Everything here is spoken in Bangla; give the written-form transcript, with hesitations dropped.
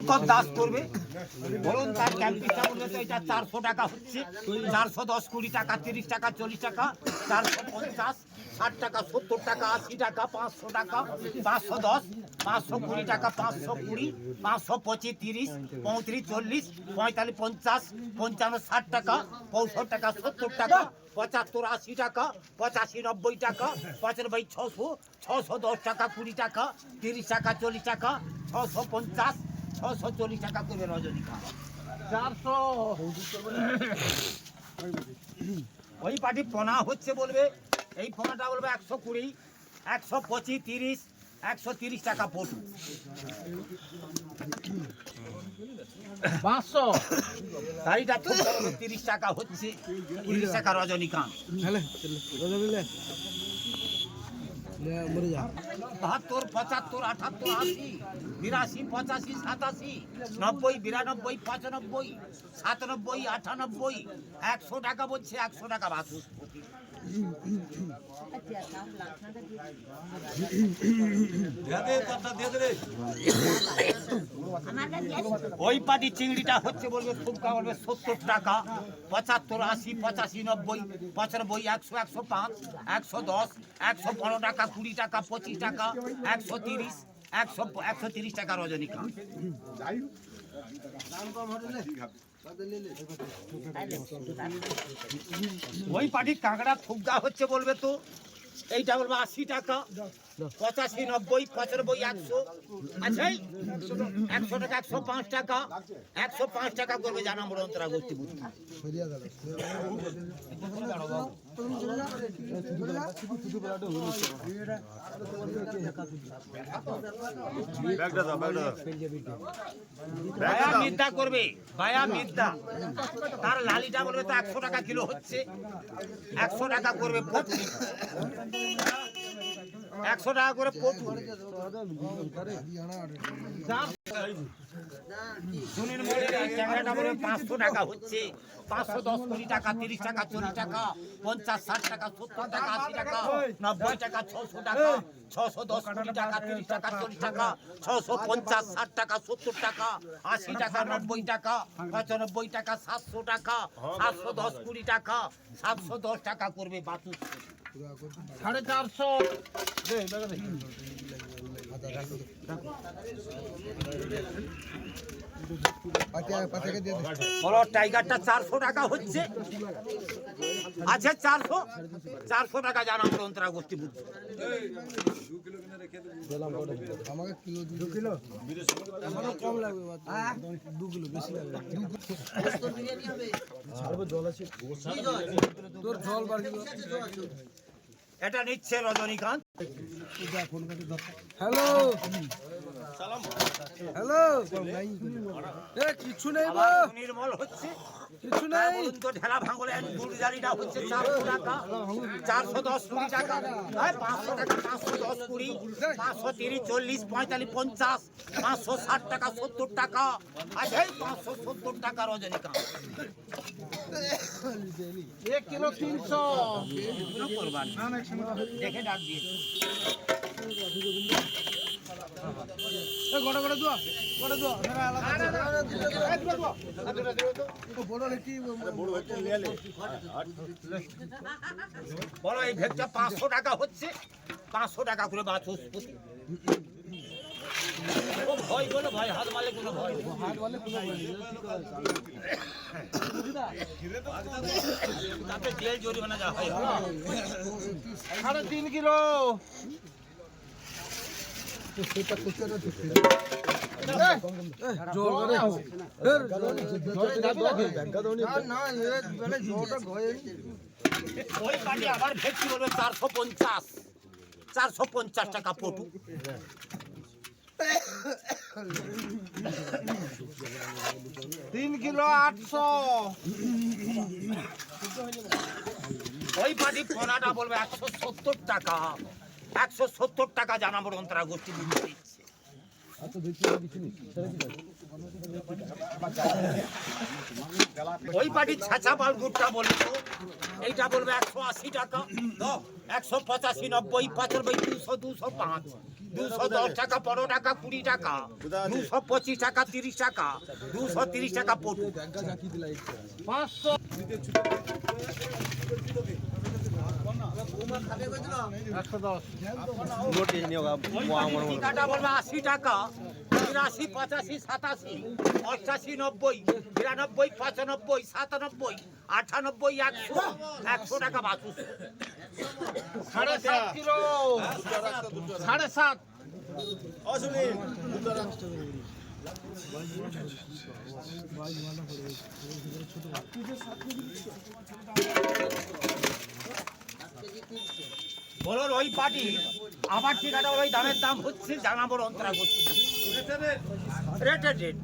শঙ্কর দাস করবে। বলুন তার ক্যাম্পিসটা বলবে তো এটা 400 টাকা হচ্ছে। 410, 20 টাকা, 30 টাকা, 40 টাকা, 450, 60 টাকা, 70 টাকা, 80 টাকা, 500 টাকা, 510, 520 টাকা, 520, 525, 30, 35, 40, 45, 50, 55, 60 টাকা, 65 টাকা, 70 টাকা, 75, 80 টাকা, 85, 90 টাকা, 95, 600, 610 টাকা, 20 টাকা, 30 টাকা, 40 টাকা, 650, 640 টাকা করবে রজনীকান্ত। 400 ওই পার্টি পোনা হচ্ছে বলবে, এই পোনাটা বলবে 120, 125, 30, 130 টাকা পটু। 500 শাড়িটা 30 টাকা হচ্ছে, 30 টাকা রজনীকান্ত। 72, 72, 75, 78, 80, 82, 85, 87, 90, 92, 95, 97, 98, 100 টাকা বলছে, 100 টাকা বাসু। ওই পাটি চিংড়িটা হচ্ছে বলবে ফুলকা বলবে 70 টাকা, 75, 80, 85, 90, 95, 100, 105, 110, 115 টাকা, 20 টাকা, 25 টাকা, 130, 130 টাকা রজনীকান্ত। ওই পাটি কাঁকড়া ফুগা হচ্ছে বলবে তো, এইটা বলবে 80 টাকা, 85, 90, 95, 100, আচ্ছা 100 টাকা, 105 টাকা, 105 টাকা করবে জানা বড় অন্তরা গোষ্ঠী বুঝি। ভায়া মিদ্যা করবে, ভায়া মিদ্যা, তার লালিটা বলবে তো 100 টাকা কিলো হচ্ছে, 100 টাকা করবে পটু, 100 টাকা করে পটু। সুনীল মন্দির এই ক্যামেরাটা বলবে 500 টাকা হচ্ছে, 510, 20 টাকা, 30 টাকা, 40 টাকা, 50, 60 টাকা, 70 টাকা, 80 টাকা, 90 টাকা, 600 টাকা, 610, 20 টাকা, 30 টাকা, 40 টাকা, 650, 60 টাকা, 70 টাকা, 80 টাকা, 90 টাকা, 95 টাকা, 700 টাকা, 710, 20 টাকা, 710 টাকা করবে বাতু। 450 বলো টাইগারটা 400 টাকা হচ্ছে, আচ্ছা 400 টাকা জানা আমার অন্তরা গোষ্ঠী বুঝছে। আমাকে কিলো 2 কিলো আমারও কম লাগবে, 2 কিলো বেশি লাগবে। তোর বিরিয়ানি হবে, ছাড়বো জল আছে, তোর জল বার কিলো। এটা নিচ্ছে রজনীকান্ত। হ্যালো হ্যালো, কিছু নেই গো, নির্মল হচ্ছে কিছু নেই তো ঢেলা ভাঙলে দুলজারিটা হচ্ছে 400 টাকা, 410, 20 টাকা, 500 টাকা, 510, 20, 530, 40, 45, 50, 560 টাকা, 70 টাকা, আচ্ছা 570 টাকা রজনীকান্ত। 1 কিলো 300 দেখে ডাক দিয়ে গোটা গোটা দুয়া, গোটা দুয়া বলো এই ভেটটা 500 টাকা হচ্ছে, 500 টাকা করে বাছুস। ও ভয় বলে ভয়, হাত মারলে কোনো ভয় নেই। তাতে জেল জরিমানা যা হয়। 3.5 কিলো ওই পানি আবার ভেটকি বলবে 450, 450 টাকা পটু। 3 কিলো 800। ওই পানি পোনাটা বলবে 170 টাকা, 170 টাকা জানাবো অন্তরা গোষ্ঠী বুঝতে দিচ্ছে। ওই পাটি ছাঁচা বালগুড়টা বলবে এইটা বলবে 180 টাকা, 185, 90, 95, 200, 205, 210 টাকা, 15 টাকা, 20 টাকা, 225 টাকা, 30 টাকা, 230 টাকা পটু, 500 কাটা বলবে 80 টাকা, 83, 85, 87, 88, 90, 92, 95, 97, 98, 100, 100 টাকা বাসু, 7.5 কিলো, 7.5, বলুন ওই পার্টি আবার ঠিকাটা ওই দামের দাম হচ্ছে জানাবোর অন্তরা করছে রেটেড রেট